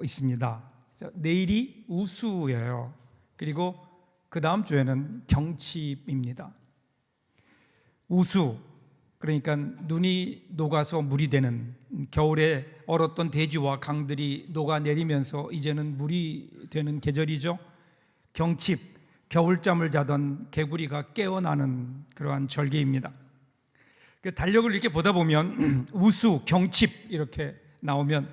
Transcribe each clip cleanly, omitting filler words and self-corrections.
있습니다. 내일이 우수예요. 그리고 그 다음 주에는 경칩입니다. 우수, 그러니까 눈이 녹아서 물이 되는, 겨울에 얼었던 대지와 강들이 녹아내리면서 이제는 물이 되는 계절이죠. 경칩, 겨울잠을 자던 개구리가 깨어나는 그러한 절기입니다. 달력을 이렇게 보다 보면 우수, 경칩 이렇게 나오면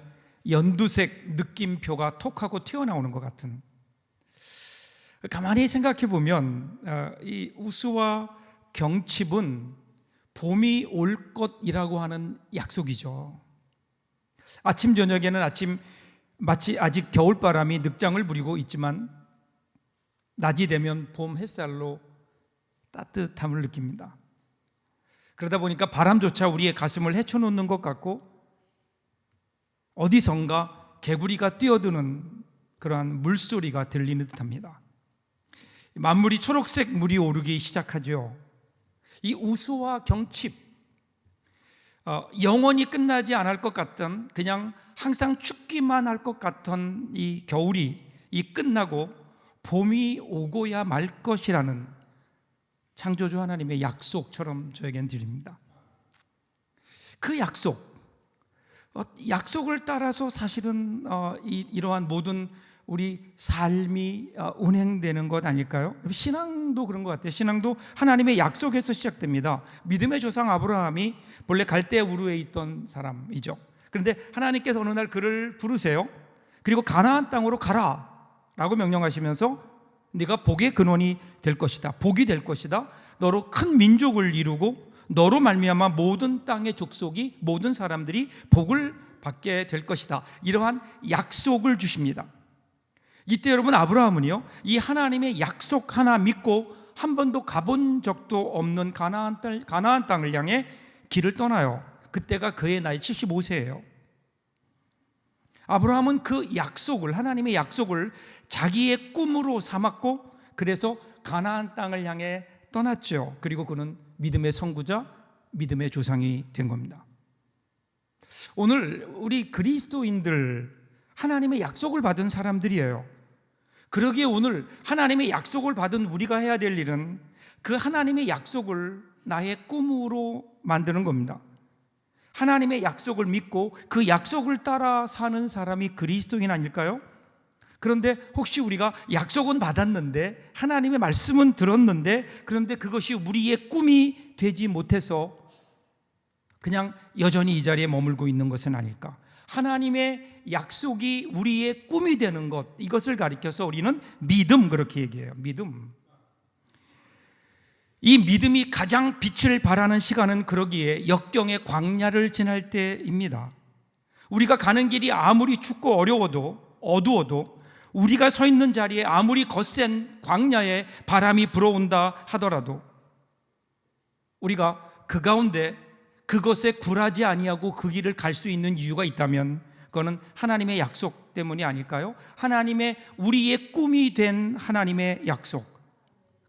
연두색 느낌표가 톡 하고 튀어나오는 것 같은, 가만히 생각해 보면 이 우수와 경칩은 봄이 올 것이라고 하는 약속이죠. 아침 저녁에는 마치 아직 겨울바람이 늑장을 부리고 있지만 낮이 되면 봄 햇살로 따뜻함을 느낍니다. 그러다 보니까 바람조차 우리의 가슴을 헤쳐놓는 것 같고 어디선가 개구리가 뛰어드는 그러한 물소리가 들리는 듯합니다. 만물이 초록색 물이 오르기 시작하죠. 이 우수와 경칩, 영원히 끝나지 않을 것 같던, 그냥 항상 춥기만 할 것 같던 이 겨울이 끝나고 봄이 오고야 말 것이라는 창조주 하나님의 약속처럼 저에겐 들립니다. 그 약속을 따라서 사실은 이러한 모든 우리 삶이 운행되는 것 아닐까요? 신앙도 그런 것 같아요. 신앙도 하나님의 약속에서 시작됩니다. 믿음의 조상 아브라함이 본래 갈대 우르에 있던 사람이죠. 그런데 하나님께서 어느 날 그를 부르세요. 그리고 가나안 땅으로 가라 라고 명령하시면서 네가 복의 근원이 될 것이다, 복이 될 것이다, 너로 큰 민족을 이루고 너로 말미암아 모든 땅의 족속이, 모든 사람들이 복을 받게 될 것이다, 이러한 약속을 주십니다. 이때 여러분, 아브라함은요, 이 하나님의 약속 하나 믿고 한 번도 가본 적도 없는 가나안 땅을 향해 길을 떠나요. 그때가 그의 나이 75세예요. 아브라함은 그 약속을, 하나님의 약속을 자기의 꿈으로 삼았고, 그래서 가나안 땅을 향해 떠났죠. 그리고 그는 믿음의 선구자, 믿음의 조상이 된 겁니다. 오늘 우리 그리스도인들 하나님의 약속을 받은 사람들이에요. 그러기에 오늘 하나님의 약속을 받은 우리가 해야 될 일은 그 하나님의 약속을 나의 꿈으로 만드는 겁니다. 하나님의 약속을 믿고 그 약속을 따라 사는 사람이 그리스도인 아닐까요? 그런데 혹시 우리가 약속은 받았는데, 하나님의 말씀은 들었는데, 그런데 그것이 우리의 꿈이 되지 못해서 그냥 여전히 이 자리에 머물고 있는 것은 아닐까? 하나님의 약속이 우리의 꿈이 되는 것, 이것을 가리켜서 우리는 믿음, 그렇게 얘기해요. 믿음. 이 믿음이 가장 빛을 발하는 시간은 그러기에 역경의 광야를 지날 때입니다. 우리가 가는 길이 아무리 춥고 어두워도 우리가 서 있는 자리에 아무리 거센 광야에 바람이 불어온다 하더라도 우리가 그 가운데 그것에 굴하지 아니하고 그 길을 갈 수 있는 이유가 있다면 그거는 하나님의 약속 때문이 아닐까요? 하나님의, 우리의 꿈이 된 하나님의 약속.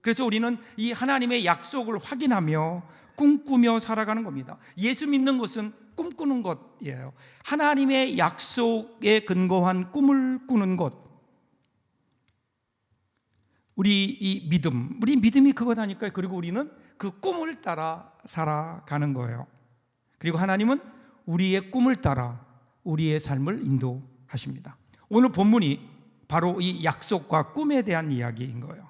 그래서 우리는 이 하나님의 약속을 확인하며 꿈꾸며 살아가는 겁니다. 예수 믿는 것은 꿈꾸는 것이에요. 하나님의 약속에 근거한 꿈을 꾸는 것. 우리 믿음이 그거다니까요. 그리고 우리는 그 꿈을 따라 살아가는 거예요. 그리고 하나님은 우리의 꿈을 따라 우리의 삶을 인도하십니다. 오늘 본문이 바로 이 약속과 꿈에 대한 이야기인 거예요.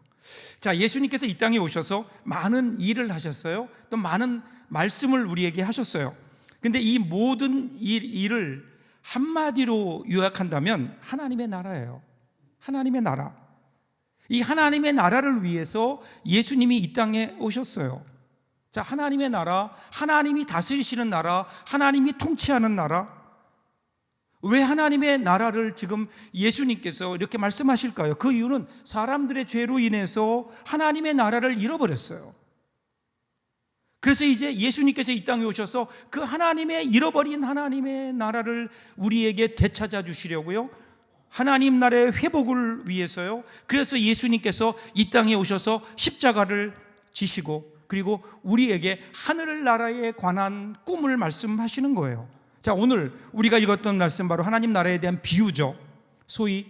자, 예수님께서 이 땅에 오셔서 많은 일을 하셨어요. 또 많은 말씀을 우리에게 하셨어요. 근데 이 모든 일을 한마디로 요약한다면 하나님의 나라예요. 하나님의 나라. 이 하나님의 나라를 위해서 예수님이 이 땅에 오셨어요. 자, 하나님의 나라, 하나님이 다스리시는 나라, 하나님이 통치하는 나라. 왜 하나님의 나라를 지금 예수님께서 이렇게 말씀하실까요? 그 이유는 사람들의 죄로 인해서 하나님의 나라를 잃어버렸어요. 그래서 이제 예수님께서 이 땅에 오셔서 그 잃어버린 하나님의 나라를 우리에게 되찾아 주시려고요, 하나님 나라의 회복을 위해서요. 그래서 예수님께서 이 땅에 오셔서 십자가를 지시고, 그리고 우리에게 하늘나라에 관한 꿈을 말씀하시는 거예요. 자, 오늘 우리가 읽었던 말씀 바로 하나님 나라에 대한 비유죠. 소위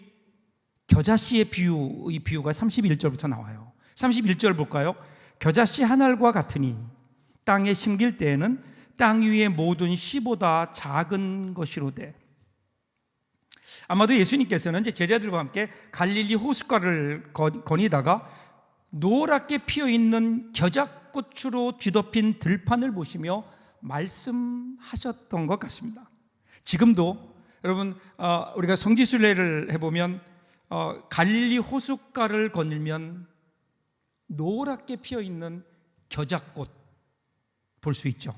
겨자씨의 비유, 이 비유가 31절부터 나와요. 31절 볼까요? 겨자씨 한 알과 같으니 땅에 심길 때에는 땅 위의 모든 씨보다 작은 것이로되. 아마도 예수님께서는 이제 제자들과 함께 갈릴리 호숫가를 거니다가 노랗게 피어있는 겨자꽃으로 뒤덮인 들판을 보시며 말씀하셨던 것 같습니다. 지금도 여러분 우리가 성지순례를 해보면 갈릴리 호숫가를 거닐면 노랗게 피어있는 겨자꽃 볼 수 있죠.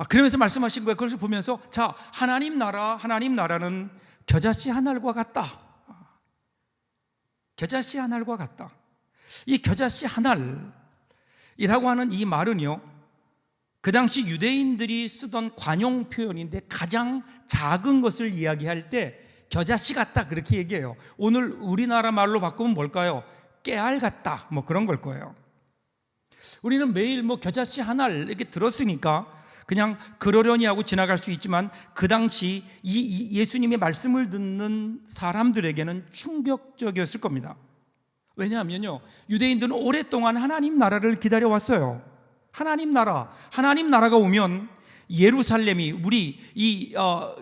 그러면서 말씀하신 거예요. 그것을 보면서 자, 하나님 나라는 겨자씨 한 알과 같다. 겨자씨 한 알과 같다. 이 겨자씨 한 알이라고 하는 이 말은요, 그 당시 유대인들이 쓰던 관용 표현인데 가장 작은 것을 이야기할 때 겨자씨 같다 그렇게 얘기해요. 오늘 우리나라 말로 바꾸면 뭘까요? 깨알 같다, 뭐 그런 걸 거예요. 우리는 매일 뭐 겨자씨 한 알 이렇게 들었으니까 그냥 그러려니 하고 지나갈 수 있지만 그 당시 이 예수님의 말씀을 듣는 사람들에게는 충격적이었을 겁니다. 왜냐하면요, 유대인들은 오랫동안 하나님 나라를 기다려왔어요. 하나님 나라가 오면 예루살렘이 우리 이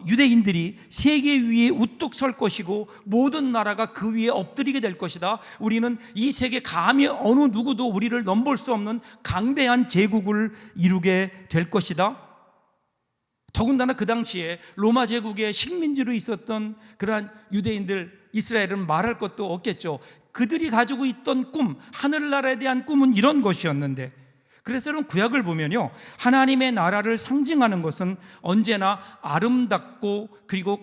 유대인들이 세계 위에 우뚝 설 것이고 모든 나라가 그 위에 엎드리게 될 것이다. 우리는 이 세계 감히 어느 누구도 우리를 넘볼 수 없는 강대한 제국을 이루게 될 것이다. 더군다나 그 당시에 로마 제국의 식민지로 있었던 그러한 유대인들, 이스라엘은 말할 것도 없겠죠. 그들이 가지고 있던 꿈, 하늘나라에 대한 꿈은 이런 것이었는데, 그래서 여러분 구약을 보면요, 하나님의 나라를 상징하는 것은 언제나 아름답고 그리고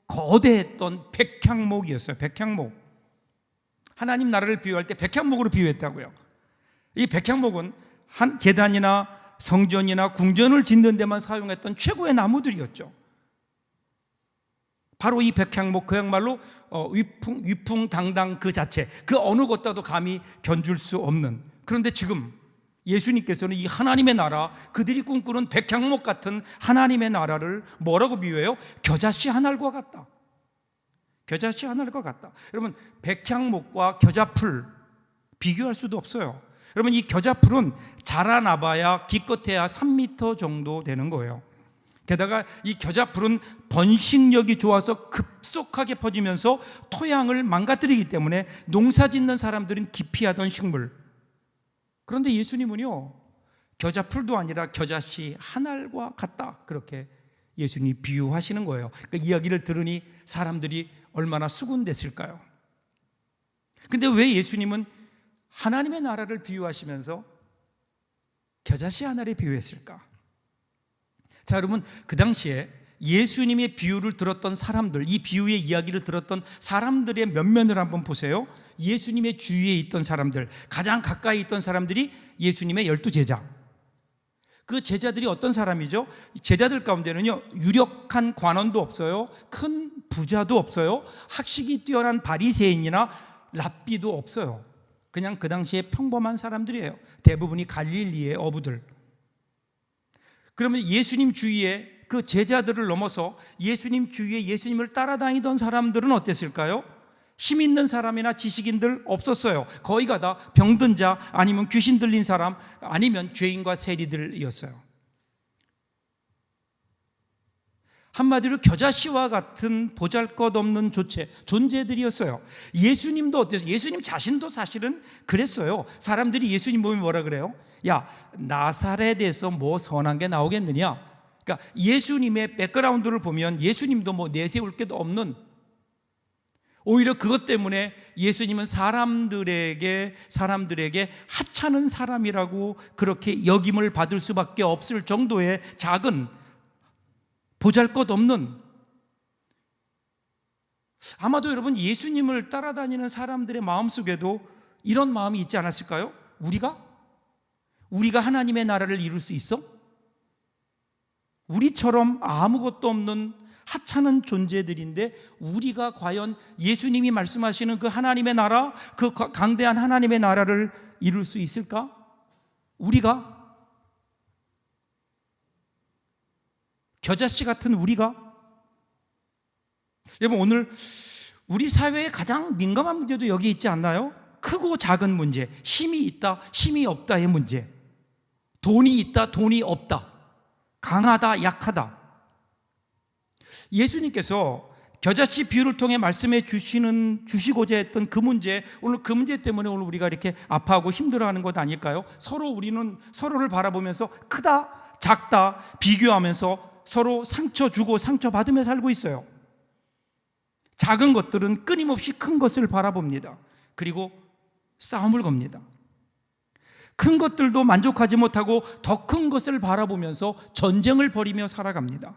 거대했던 백향목이었어요. 백향목. 하나님 나라를 비유할 때 백향목으로 비유했다고요. 이 백향목은 한 제단이나 성전이나 궁전을 짓는 데만 사용했던 최고의 나무들이었죠. 바로 이 백향목, 그야말로 위풍당당 그 자체, 그 어느 것과도 감히 견줄 수 없는. 그런데 지금 예수님께서는 이 하나님의 나라, 그들이 꿈꾸는 백향목 같은 하나님의 나라를 뭐라고 비유해요? 겨자씨 한 알과 같다. 겨자씨 한 알과 같다. 여러분, 백향목과 겨자풀 비교할 수도 없어요. 여러분, 이 겨자풀은 자라나봐야 기껏해야 3m 정도 되는 거예요. 게다가 이 겨자풀은 번식력이 좋아서 급속하게 퍼지면서 토양을 망가뜨리기 때문에 농사 짓는 사람들은 기피하던 식물. 그런데 예수님은요, 겨자풀도 아니라 겨자씨 한 알과 같다, 그렇게 예수님이 비유하시는 거예요. 그러니까 이야기를 들으니 사람들이 얼마나 수군댔을까요? 근데 왜 예수님은 하나님의 나라를 비유하시면서 겨자씨 한 알에 비유했을까? 자, 여러분, 그 당시에 예수님의 비유를 들었던 사람들, 이 비유의 이야기를 들었던 사람들의 면면을 한번 보세요. 예수님의 주위에 있던 사람들, 가장 가까이 있던 사람들이 예수님의 12제자. 그 제자들이 어떤 사람이죠? 제자들 가운데는요, 유력한 관원도 없어요, 큰 부자도 없어요, 학식이 뛰어난 바리새인이나 랍비도 없어요. 그냥 그 당시에 평범한 사람들이에요. 대부분이 갈릴리의 어부들. 그러면 예수님 주위에 그 제자들을 넘어서 예수님 주위에 예수님을 따라다니던 사람들은 어땠을까요? 힘 있는 사람이나 지식인들 없었어요. 거의가 다 병든 자, 아니면 귀신 들린 사람, 아니면 죄인과 세리들이었어요. 한마디로 겨자씨와 같은 보잘것없는 존재들이었어요. 예수님도 어땠어요? 예수님 자신도 사실은 그랬어요. 사람들이 예수님 보면 뭐라 그래요? 야, 나사렛에서 뭐 선한 게 나오겠느냐? 그러니까 예수님의 백그라운드를 보면 예수님도 뭐 내세울 게도 없는, 오히려 그것 때문에 예수님은 사람들에게 하찮은 사람이라고 그렇게 여김을 받을 수밖에 없을 정도의 작은, 보잘것없는, 아마도 여러분 예수님을 따라다니는 사람들의 마음속에도 이런 마음이 있지 않았을까요? 우리가 하나님의 나라를 이룰 수 있어? 우리처럼 아무것도 없는 하찮은 존재들인데 우리가 과연 예수님이 말씀하시는 그 하나님의 나라, 그 강대한 하나님의 나라를 이룰 수 있을까? 우리가, 겨자씨 같은 우리가. 여러분, 오늘 우리 사회의 가장 민감한 문제도 여기 있지 않나요? 크고 작은 문제, 힘이 있다, 힘이 없다의 문제, 돈이 있다, 돈이 없다, 강하다, 약하다. 예수님께서 겨자씨 비유를 통해 말씀해 주시고자 했던 그 문제, 오늘 그 문제 때문에 오늘 우리가 이렇게 아파하고 힘들어하는 것 아닐까요? 우리는 서로를 바라보면서 크다, 작다 비교하면서 서로 상처 주고 상처 받으며 살고 있어요. 작은 것들은 끊임없이 큰 것을 바라봅니다. 그리고 싸움을 겁니다. 큰 것들도 만족하지 못하고 더 큰 것을 바라보면서 전쟁을 벌이며 살아갑니다.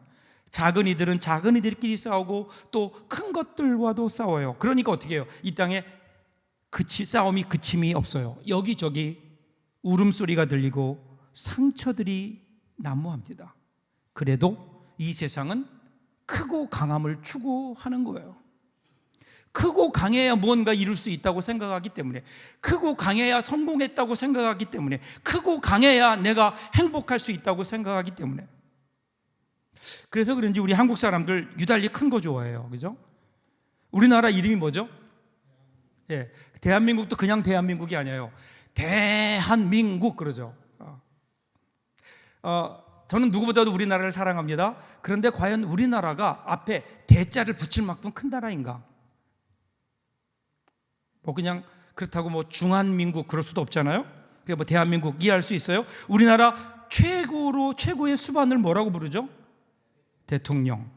작은 이들은 작은 이들끼리 싸우고 또 큰 것들과도 싸워요. 그러니까 어떻게 해요? 이 땅에 싸움이 그침이 없어요. 여기저기 울음소리가 들리고 상처들이 난무합니다. 그래도 이 세상은 크고 강함을 추구하는 거예요. 크고 강해야 무언가 이룰 수 있다고 생각하기 때문에, 크고 강해야 성공했다고 생각하기 때문에, 크고 강해야 내가 행복할 수 있다고 생각하기 때문에. 그래서 그런지 우리 한국 사람들 유달리 큰 거 좋아해요. 그죠? 우리나라 이름이 뭐죠? 예, 대한민국도 그냥 대한민국이 아니에요. 대한민국 그러죠. 저는 누구보다도 우리나라를 사랑합니다. 그런데 과연 우리나라가 앞에 대자를 붙일 만큼 큰 나라인가? 그냥 그렇다고 중한민국 그럴 수도 없잖아요. 그러니까 대한민국 이해할 수 있어요? 우리나라 최고의 수반을 뭐라고 부르죠? 대통령.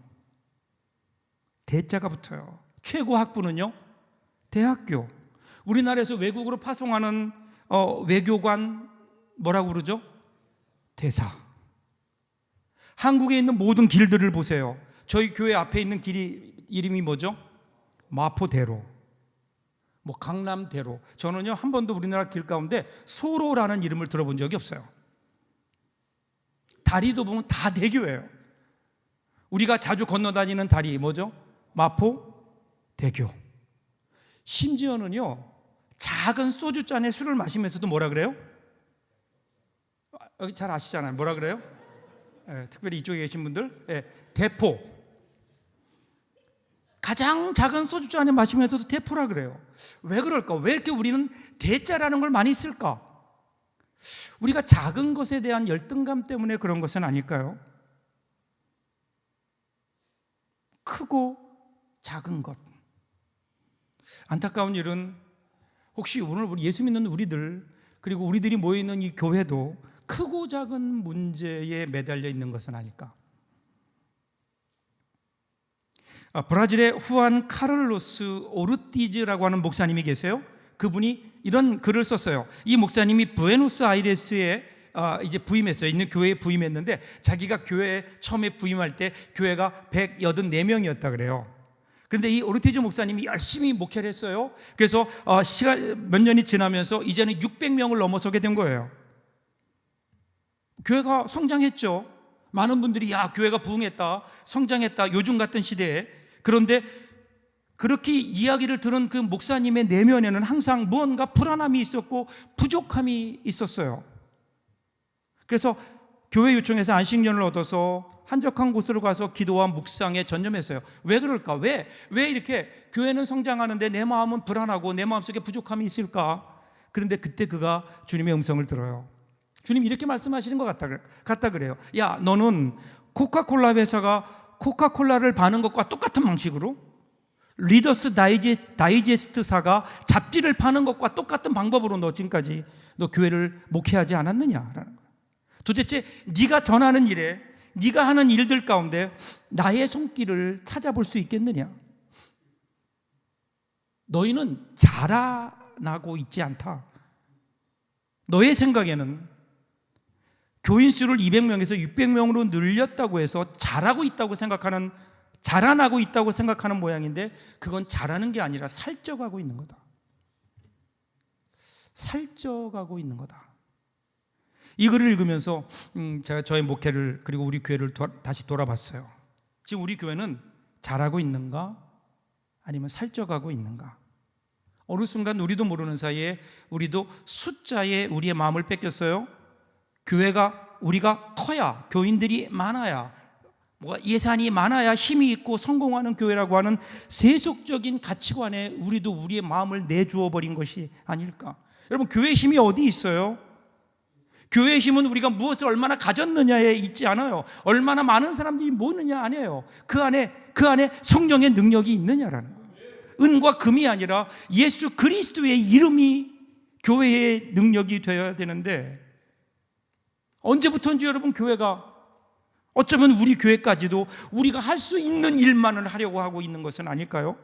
대자가 붙어요. 최고 학부는요? 대학교. 우리나라에서 외국으로 파송하는 외교관 뭐라고 부르죠? 대사. 한국에 있는 모든 길들을 보세요. 저희 교회 앞에 있는 길이 이름이 뭐죠? 마포대로, 강남대로. 저는요 한 번도 우리나라 길 가운데 소로라는 이름을 들어본 적이 없어요. 다리도 보면 다 대교예요. 우리가 자주 건너다니는 다리 뭐죠? 마포대교. 심지어는요 작은 소주잔에 술을 마시면서도 뭐라 그래요? 여기 잘 아시잖아요. 뭐라 그래요? 특별히 이쪽에 계신 분들, 대포. 가장 작은 소주잔에 마시면서도 대포라 그래요. 왜 그럴까? 왜 이렇게 우리는 대자라는 걸 많이 쓸까? 우리가 작은 것에 대한 열등감 때문에 그런 것은 아닐까요? 크고 작은 것. 안타까운 일은 혹시 오늘 우리 예수 믿는 우리들, 그리고 우리들이 모여있는 이 교회도 크고 작은 문제에 매달려 있는 것은 아닐까? 브라질의 후안 카를로스 오르티즈라고 하는 목사님이 계세요. 그분이 이런 글을 썼어요. 이 목사님이 부에노스아이레스에 이제 부임했어요. 있는 교회에 부임했는데 자기가 교회에 처음에 부임할 때 교회가 184명이었다 그래요. 그런데 이 오르티즈 목사님이 열심히 목회를 했어요. 그래서 시간 몇 년이 지나면서 이제는 600명을 넘어서게 된 거예요. 교회가 성장했죠. 많은 분들이 교회가 부흥했다, 성장했다, 요즘 같은 시대에. 그런데 그렇게 이야기를 들은 그 목사님의 내면에는 항상 무언가 불안함이 있었고 부족함이 있었어요. 그래서 교회 요청해서 안식년을 얻어서 한적한 곳으로 가서 기도와 묵상에 전념했어요. 왜 그럴까? 왜 이렇게 교회는 성장하는데 내 마음은 불안하고 내 마음속에 부족함이 있을까? 그런데 그때 그가 주님의 음성을 들어요. 주님이 이렇게 말씀하시는 것 같다 그래요. 야, 너는 코카콜라 회사가 코카콜라를 파는 것과 똑같은 방식으로, 리더스 다이제스트사가 잡지를 파는 것과 똑같은 방법으로 너 지금까지 너 교회를 목회하지 않았느냐라는 거예요. 도대체 네가 전하는 일에, 네가 하는 일들 가운데 나의 손길을 찾아볼 수 있겠느냐? 너희는 자라나고 있지 않다. 너의 생각에는 교인 수를 200명에서 600명으로 늘렸다고 해서 자라고 있다고 생각하는, 자라나고 있다고 생각하는 모양인데 그건 자라는 게 아니라 살쪄가고 있는 거다. 살쪄가고 있는 거다. 이 글을 읽으면서 제가 저의 목회를, 그리고 우리 교회를 다시 돌아봤어요. 지금 우리 교회는 자라고 있는가 아니면 살쪄가고 있는가? 어느 순간 우리도 모르는 사이에 우리도 숫자에 우리의 마음을 뺏겼어요. 우리가 커야, 교인들이 많아야, 뭐가 예산이 많아야 힘이 있고 성공하는 교회라고 하는 세속적인 가치관에 우리도 우리의 마음을 내주어 버린 것이 아닐까. 여러분, 교회의 힘이 어디 있어요? 교회의 힘은 우리가 무엇을 얼마나 가졌느냐에 있지 않아요. 얼마나 많은 사람들이 모느냐 아니에요. 그 안에 성령의 능력이 있느냐라는 거예요. 은과 금이 아니라 예수 그리스도의 이름이 교회의 능력이 되어야 되는데, 언제부터인지 여러분, 교회가 어쩌면 우리 교회까지도 우리가 할 수 있는 일만을 하려고 하고 있는 것은 아닐까요?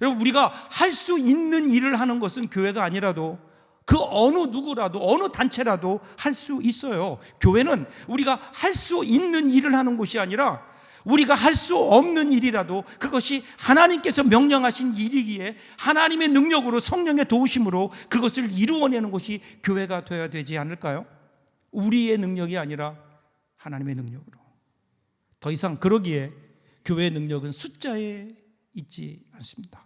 여러분, 우리가 할 수 있는 일을 하는 것은 교회가 아니라도 그 어느 누구라도 어느 단체라도 할 수 있어요. 교회는 우리가 할 수 있는 일을 하는 곳이 아니라 우리가 할 수 없는 일이라도 그것이 하나님께서 명령하신 일이기에 하나님의 능력으로, 성령의 도우심으로 그것을 이루어내는 것이 교회가 되어야 되지 않을까요? 우리의 능력이 아니라 하나님의 능력으로. 더 이상 그러기에 교회의 능력은 숫자에 있지 않습니다.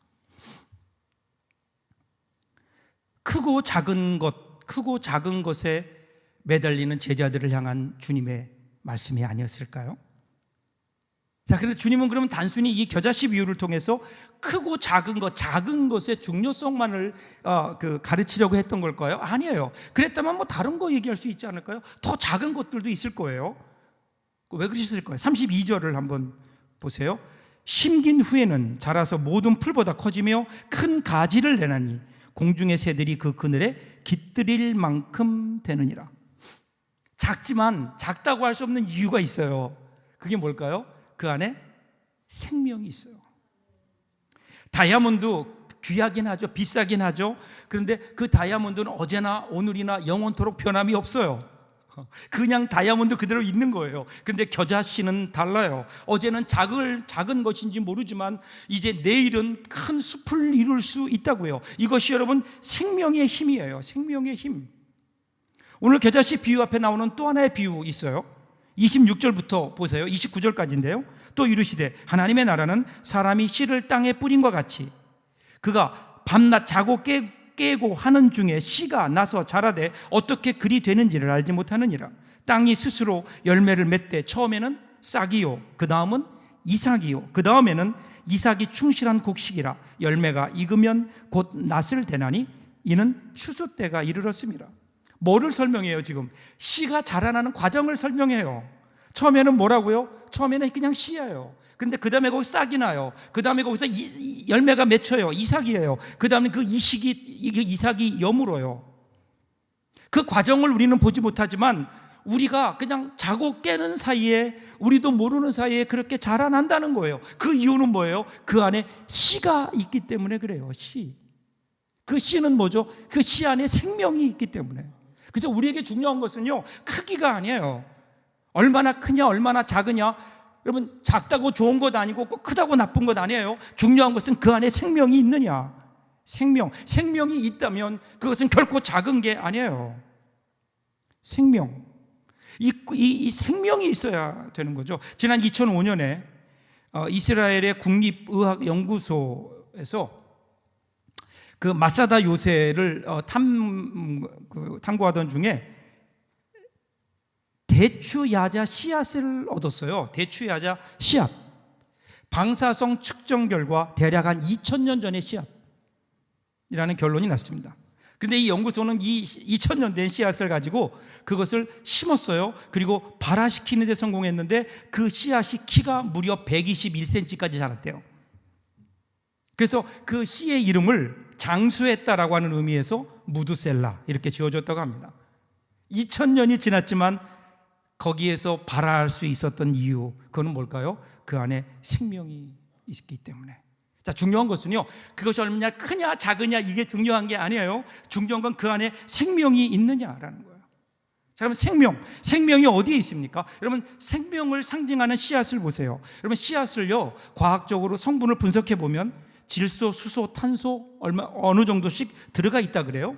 크고 작은 것에 매달리는 제자들을 향한 주님의 말씀이 아니었을까요? 자, 그래서 주님은 그러면 단순히 이 겨자씨 비유를 통해서 크고 작은 것의 중요성만을 가르치려고 했던 걸까요? 아니에요. 그랬다면 뭐 다른 거 얘기할 수 있지 않을까요? 더 작은 것들도 있을 거예요. 왜 그러셨을까요? 32절을 한번 보세요. 심긴 후에는 자라서 모든 풀보다 커지며 큰 가지를 내나니 공중의 새들이 그 그늘에 깃들일 만큼 되느니라. 작지만 작다고 할 수 없는 이유가 있어요. 그게 뭘까요? 그 안에 생명이 있어요. 다이아몬드 귀하긴 하죠. 비싸긴 하죠. 그런데 그 다이아몬드는 어제나 오늘이나 영원토록 변함이 없어요. 그냥 다이아몬드 그대로 있는 거예요. 그런데 겨자씨는 달라요. 어제는 작은 것인지 모르지만 이제 내일은 큰 숲을 이룰 수 있다고요. 이것이 여러분 생명의 힘이에요. 생명의 힘. 오늘 겨자씨 비유 앞에 나오는 또 하나의 비유 있어요. 26절부터 보세요. 29절까지인데요. 또 이르시되 하나님의 나라는 사람이 씨를 땅에 뿌린과 같이 그가 밤낮 자고 깨고 하는 중에 씨가 나서 자라되 어떻게 그리 되는지를 알지 못하느니라. 땅이 스스로 열매를 맺되 처음에는 싹이요, 그 다음은 이삭이요, 그 다음에는 이삭이 충실한 곡식이라 열매가 익으면 곧 낫을 대나니 이는 추수 때가 이르렀습니다. 뭐를 설명해요? 지금 씨가 자라나는 과정을 설명해요. 처음에는 뭐라고요? 처음에는 그냥 씨예요. 근데 그 다음에 거기 싹이 나요. 그 다음에 거기서 열매가 맺혀요. 이삭이에요. 그 다음에 그 이삭이 여물어요. 그 과정을 우리는 보지 못하지만 우리가 그냥 자고 깨는 사이에 우리도 모르는 사이에 그렇게 자라난다는 거예요. 그 이유는 뭐예요? 그 안에 씨가 있기 때문에 그래요. 씨. 그 씨는 뭐죠? 그 씨 안에 생명이 있기 때문에. 그래서 우리에게 중요한 것은요, 크기가 아니에요. 얼마나 크냐, 얼마나 작으냐. 여러분, 작다고 좋은 것 아니고 꼭 크다고 나쁜 것 아니에요. 중요한 것은 그 안에 생명이 있느냐. 생명이 있다면 그것은 결코 작은 게 아니에요. 생명. 이 생명이 있어야 되는 거죠. 지난 2005년에 이스라엘의 국립의학연구소에서 그 마사다 요새를 탐구하던 중에 대추야자 씨앗을 얻었어요. 대추야자 씨앗. 방사성 측정 결과 대략 한 2000년 전의 씨앗이라는 결론이 났습니다. 그런데 이 연구소는 이 2000년 된 씨앗을 가지고 그것을 심었어요. 그리고 발화시키는 데 성공했는데 그 씨앗이 키가 무려 121cm까지 자랐대요. 그래서 그 씨의 이름을 장수했다라고 하는 의미에서 무드셀라 이렇게 지어졌다고 합니다. 2000년이 지났지만 거기에서 발화할 수 있었던 이유, 그건 뭘까요? 그 안에 생명이 있기 때문에. 자, 중요한 것은요, 그것이 얼마나 크냐 작으냐 이게 중요한 게 아니에요. 중요한 건 그 안에 생명이 있느냐라는 거예요. 자, 그럼 생명이 어디에 있습니까? 여러분, 생명을 상징하는 씨앗을 보세요. 여러분, 씨앗을요, 과학적으로 성분을 분석해 보면 질소, 수소, 탄소 어느 정도씩 들어가 있다 그래요.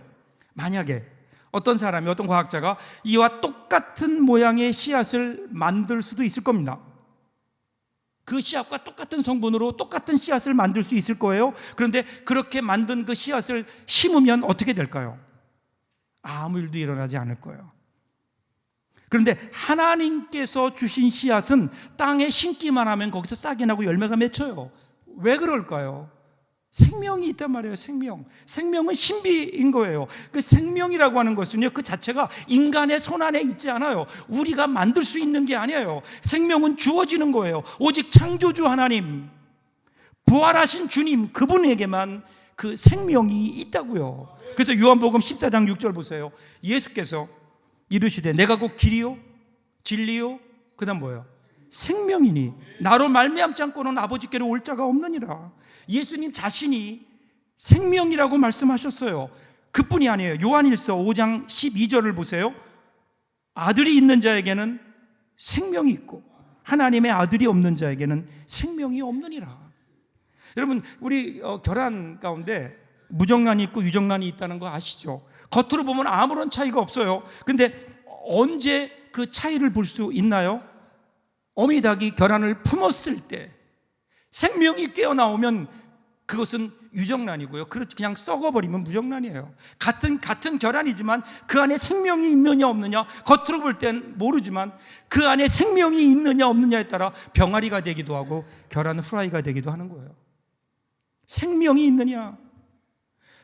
만약에 어떤 과학자가 이와 똑같은 모양의 씨앗을 만들 수도 있을 겁니다. 그 씨앗과 똑같은 성분으로 똑같은 씨앗을 만들 수 있을 거예요. 그런데 그렇게 만든 그 씨앗을 심으면 어떻게 될까요? 아무 일도 일어나지 않을 거예요. 그런데 하나님께서 주신 씨앗은 땅에 심기만 하면 거기서 싹이 나고 열매가 맺혀요. 왜 그럴까요? 생명이 있단 말이에요. 생명은 신비인 거예요. 그 생명이라고 하는 것은요, 그 자체가 인간의 손 안에 있지 않아요. 우리가 만들 수 있는 게 아니에요. 생명은 주어지는 거예요. 오직 창조주 하나님, 부활하신 주님, 그분에게만 그 생명이 있다고요. 그래서 요한복음 14장 6절 보세요. 예수께서 이르시되 내가 곧 길이요 진리요 그다음 뭐예요? 생명이니 나로 말미암지 않고는 아버지께로 올 자가 없느니라. 예수님 자신이 생명이라고 말씀하셨어요. 그뿐이 아니에요. 요한일서 5장 12절을 보세요. 아들이 있는 자에게는 생명이 있고 하나님의 아들이 없는 자에게는 생명이 없느니라. 여러분, 우리 결혼 가운데 무정란이 있고 유정란이 있다는 거 아시죠? 겉으로 보면 아무런 차이가 없어요. 근데 언제 그 차이를 볼 수 있나요? 어미닭이 결혼을 품었을 때 생명이 깨어나오면 그것은 유정란이고요. 그냥 썩어버리면 무정란이에요. 같은 결혼이지만 그 안에 생명이 있느냐 없느냐, 겉으로 볼 땐 모르지만 그 안에 생명이 있느냐 없느냐에 따라 병아리가 되기도 하고 결혼 후라이가 되기도 하는 거예요. 생명이 있느냐.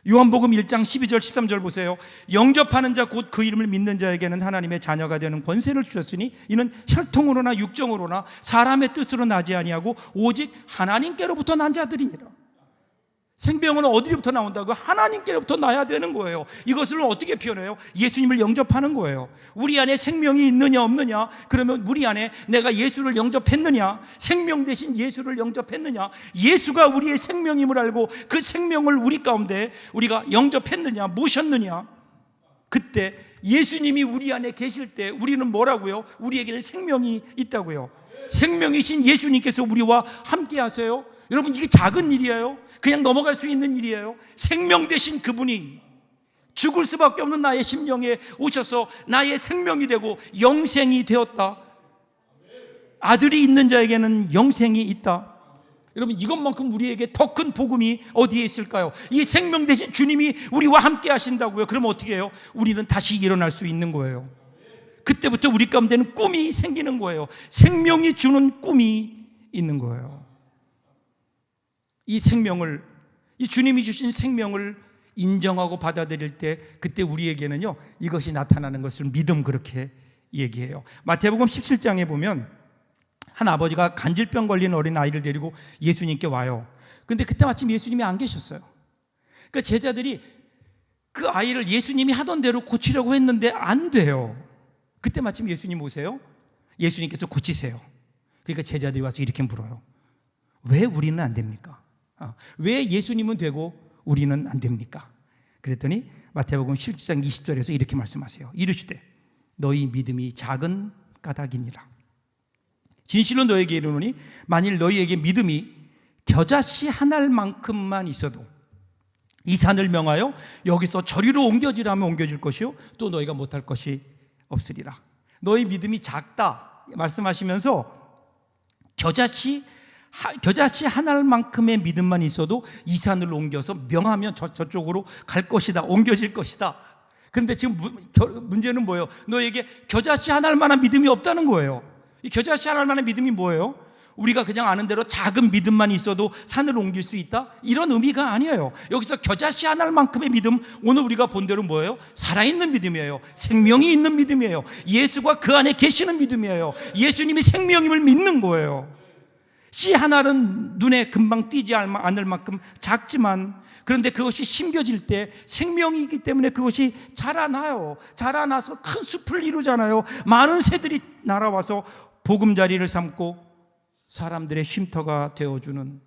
요한복음 1장 12절 13절 보세요. 영접하는 자 곧 그 이름을 믿는 자에게는 하나님의 자녀가 되는 권세를 주셨으니 이는 혈통으로나 육정으로나 사람의 뜻으로 나지 아니하고 오직 하나님께로부터 난 자들이니라. 생명은 어디로부터 나온다고? 하나님께로부터 나야 되는 거예요. 이것을 어떻게 표현해요? 예수님을 영접하는 거예요. 우리 안에 생명이 있느냐 없느냐? 그러면 우리 안에 내가 예수를 영접했느냐? 생명 대신 예수를 영접했느냐? 예수가 우리의 생명임을 알고 그 생명을 우리 가운데 우리가 영접했느냐? 모셨느냐? 그때 예수님이 우리 안에 계실 때 우리는 뭐라고요? 우리에게는 생명이 있다고요. 생명이신 예수님께서 우리와 함께 하세요. 여러분, 이게 작은 일이에요. 그냥 넘어갈 수 있는 일이에요. 생명 되신 그분이 죽을 수밖에 없는 나의 심령에 오셔서 나의 생명이 되고 영생이 되었다. 아들이 있는 자에게는 영생이 있다. 여러분, 이것만큼 우리에게 더 큰 복음이 어디에 있을까요? 이 생명 되신 주님이 우리와 함께 하신다고요. 그럼 어떻게 해요? 우리는 다시 일어날 수 있는 거예요. 그때부터 우리 가운데는 꿈이 생기는 거예요. 생명이 주는 꿈이 있는 거예요. 이 생명을, 이 주님이 주신 생명을 인정하고 받아들일 때 그때 우리에게는요 이것이 나타나는 것을 믿음, 그렇게 얘기해요. 마태복음 17장에 보면 한 아버지가 간질병 걸린 어린 아이를 데리고 예수님께 와요. 근데 그때 마침 예수님이 안 계셨어요. 그러니까 제자들이 그 아이를 예수님이 하던 대로 고치려고 했는데 안 돼요. 그때 마침 예수님 오세요. 예수님께서 고치세요. 그러니까 제자들이 와서 이렇게 물어요. 왜 우리는 안 됩니까? 왜 예수님은 되고 우리는 안 됩니까? 그랬더니 마태복음 17장 20절에서 이렇게 말씀하세요. 이르시되 너희 믿음이 작은 까닭이니라. 진실로 너에게 이르노니 만일 너희에게 믿음이 겨자씨 한 알만큼만 있어도 이 산을 명하여 여기서 저리로 옮겨지라면 옮겨질 것이요 또 너희가 못할 것이 없으리라. 너희 믿음이 작다 말씀하시면서 겨자씨 한 알만큼의 믿음만 있어도 이 산을 옮겨서 명하면 저쪽으로 갈 것이다, 옮겨질 것이다. 그런데 지금 문제는 뭐예요? 너에게 겨자씨 한 알만한 믿음이 없다는 거예요. 이 겨자씨 한 알만한 믿음이 뭐예요? 우리가 그냥 아는 대로 작은 믿음만 있어도 산을 옮길 수 있다? 이런 의미가 아니에요. 여기서 겨자씨 한 알만큼의 믿음, 오늘 우리가 본 대로 뭐예요? 살아있는 믿음이에요. 생명이 있는 믿음이에요. 예수가 그 안에 계시는 믿음이에요. 예수님이 생명임을 믿는 거예요. 씨 하나는 눈에 금방 띄지 않을 만큼 작지만 그런데 그것이 심겨질 때 생명이기 때문에 그것이 자라나요. 자라나서 큰 숲을 이루잖아요. 많은 새들이 날아와서 보금자리를 삼고 사람들의 쉼터가 되어주는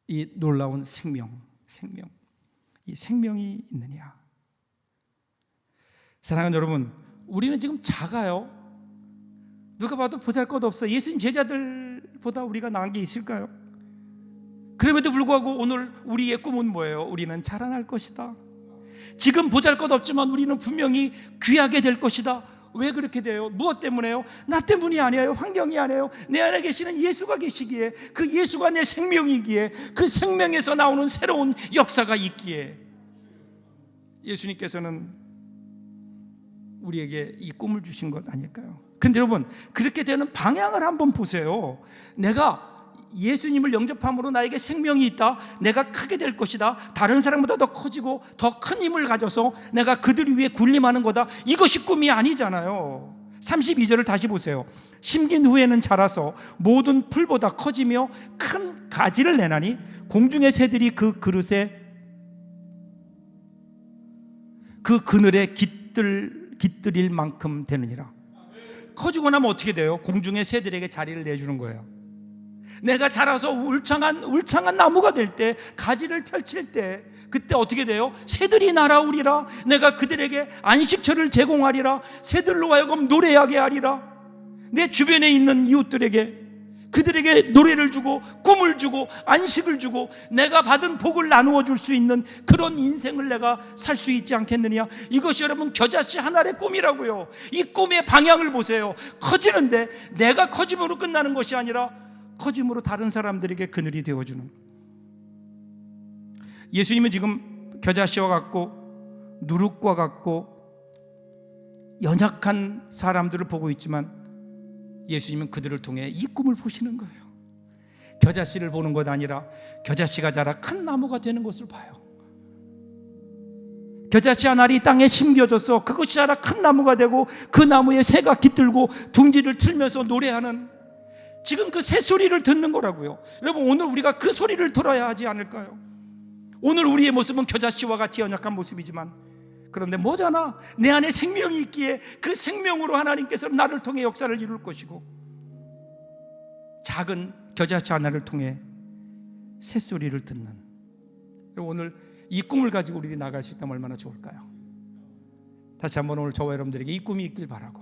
이 놀라운 생명. 이 생명이 있느냐. 사랑하는 여러분, 우리는 지금 작아요. 누가 봐도 보잘것없어요. 예수님 제자들보다 우리가 나은 게 있을까요? 그럼에도 불구하고 오늘 우리의 꿈은 뭐예요? 우리는 자라날 것이다. 지금 보잘것없지만 우리는 분명히 귀하게 될 것이다. 왜 그렇게 돼요? 무엇 때문에요? 나 때문이 아니에요. 환경이 아니에요. 내 안에 계시는 예수가 계시기에, 그 예수가 내 생명이기에, 그 생명에서 나오는 새로운 역사가 있기에 예수님께서는 우리에게 이 꿈을 주신 것 아닐까요? 근데 여러분, 그렇게 되는 방향을 한번 보세요. 내가 예수님을 영접함으로 나에게 생명이 있다, 내가 크게 될 것이다, 다른 사람보다 더 커지고 더 큰 힘을 가져서 내가 그들 위해 군림하는 거다, 이것이 꿈이 아니잖아요. 32절을 다시 보세요. 심긴 후에는 자라서 모든 풀보다 커지며 큰 가지를 내나니 공중의 새들이 그 그릇에 그 그늘에 깃들일 만큼 되느니라. 커지고 나면 어떻게 돼요? 공중의 새들에게 자리를 내주는 거예요. 내가 자라서 울창한 나무가 될 때, 가지를 펼칠 때, 그때 어떻게 돼요? 새들이 날아오리라. 내가 그들에게 안식처를 제공하리라. 새들로 하여금 노래하게 하리라. 내 주변에 있는 이웃들에게, 그들에게 노래를 주고 꿈을 주고 안식을 주고 내가 받은 복을 나누어 줄 수 있는 그런 인생을 내가 살 수 있지 않겠느냐. 이것이 여러분 겨자씨 한 알의 꿈이라고요. 이 꿈의 방향을 보세요. 커지는데 내가 커짐으로 끝나는 것이 아니라 커짐으로 다른 사람들에게 그늘이 되어주는. 예수님은 지금 겨자씨와 같고 누룩과 같고 연약한 사람들을 보고 있지만 예수님은 그들을 통해 이 꿈을 보시는 거예요. 겨자씨를 보는 것 아니라 겨자씨가 자라 큰 나무가 되는 것을 봐요. 겨자씨 한 알이 땅에 심겨져서 그것이 자라 큰 나무가 되고 그 나무에 새가 깃들고 둥지를 틀면서 노래하는, 지금 그 새 소리를 듣는 거라고요. 여러분, 오늘 우리가 그 소리를 들어야 하지 않을까요? 오늘 우리의 모습은 겨자씨와 같이 연약한 모습이지만, 그런데 뭐잖아, 내 안에 생명이 있기에 그 생명으로 하나님께서 나를 통해 역사를 이룰 것이고, 작은 겨자씨 하나를 통해 새소리를 듣는. 오늘 이 꿈을 가지고 우리들이 나갈 수 있다면 얼마나 좋을까요? 다시 한번 오늘 저와 여러분들에게 이 꿈이 있길 바라고,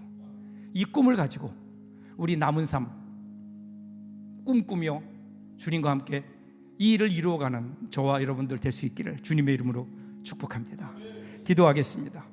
이 꿈을 가지고 우리 남은 삶 꿈꾸며 주님과 함께 이 일을 이루어가는 저와 여러분들 될 수 있기를 주님의 이름으로 축복합니다. 기도하겠습니다.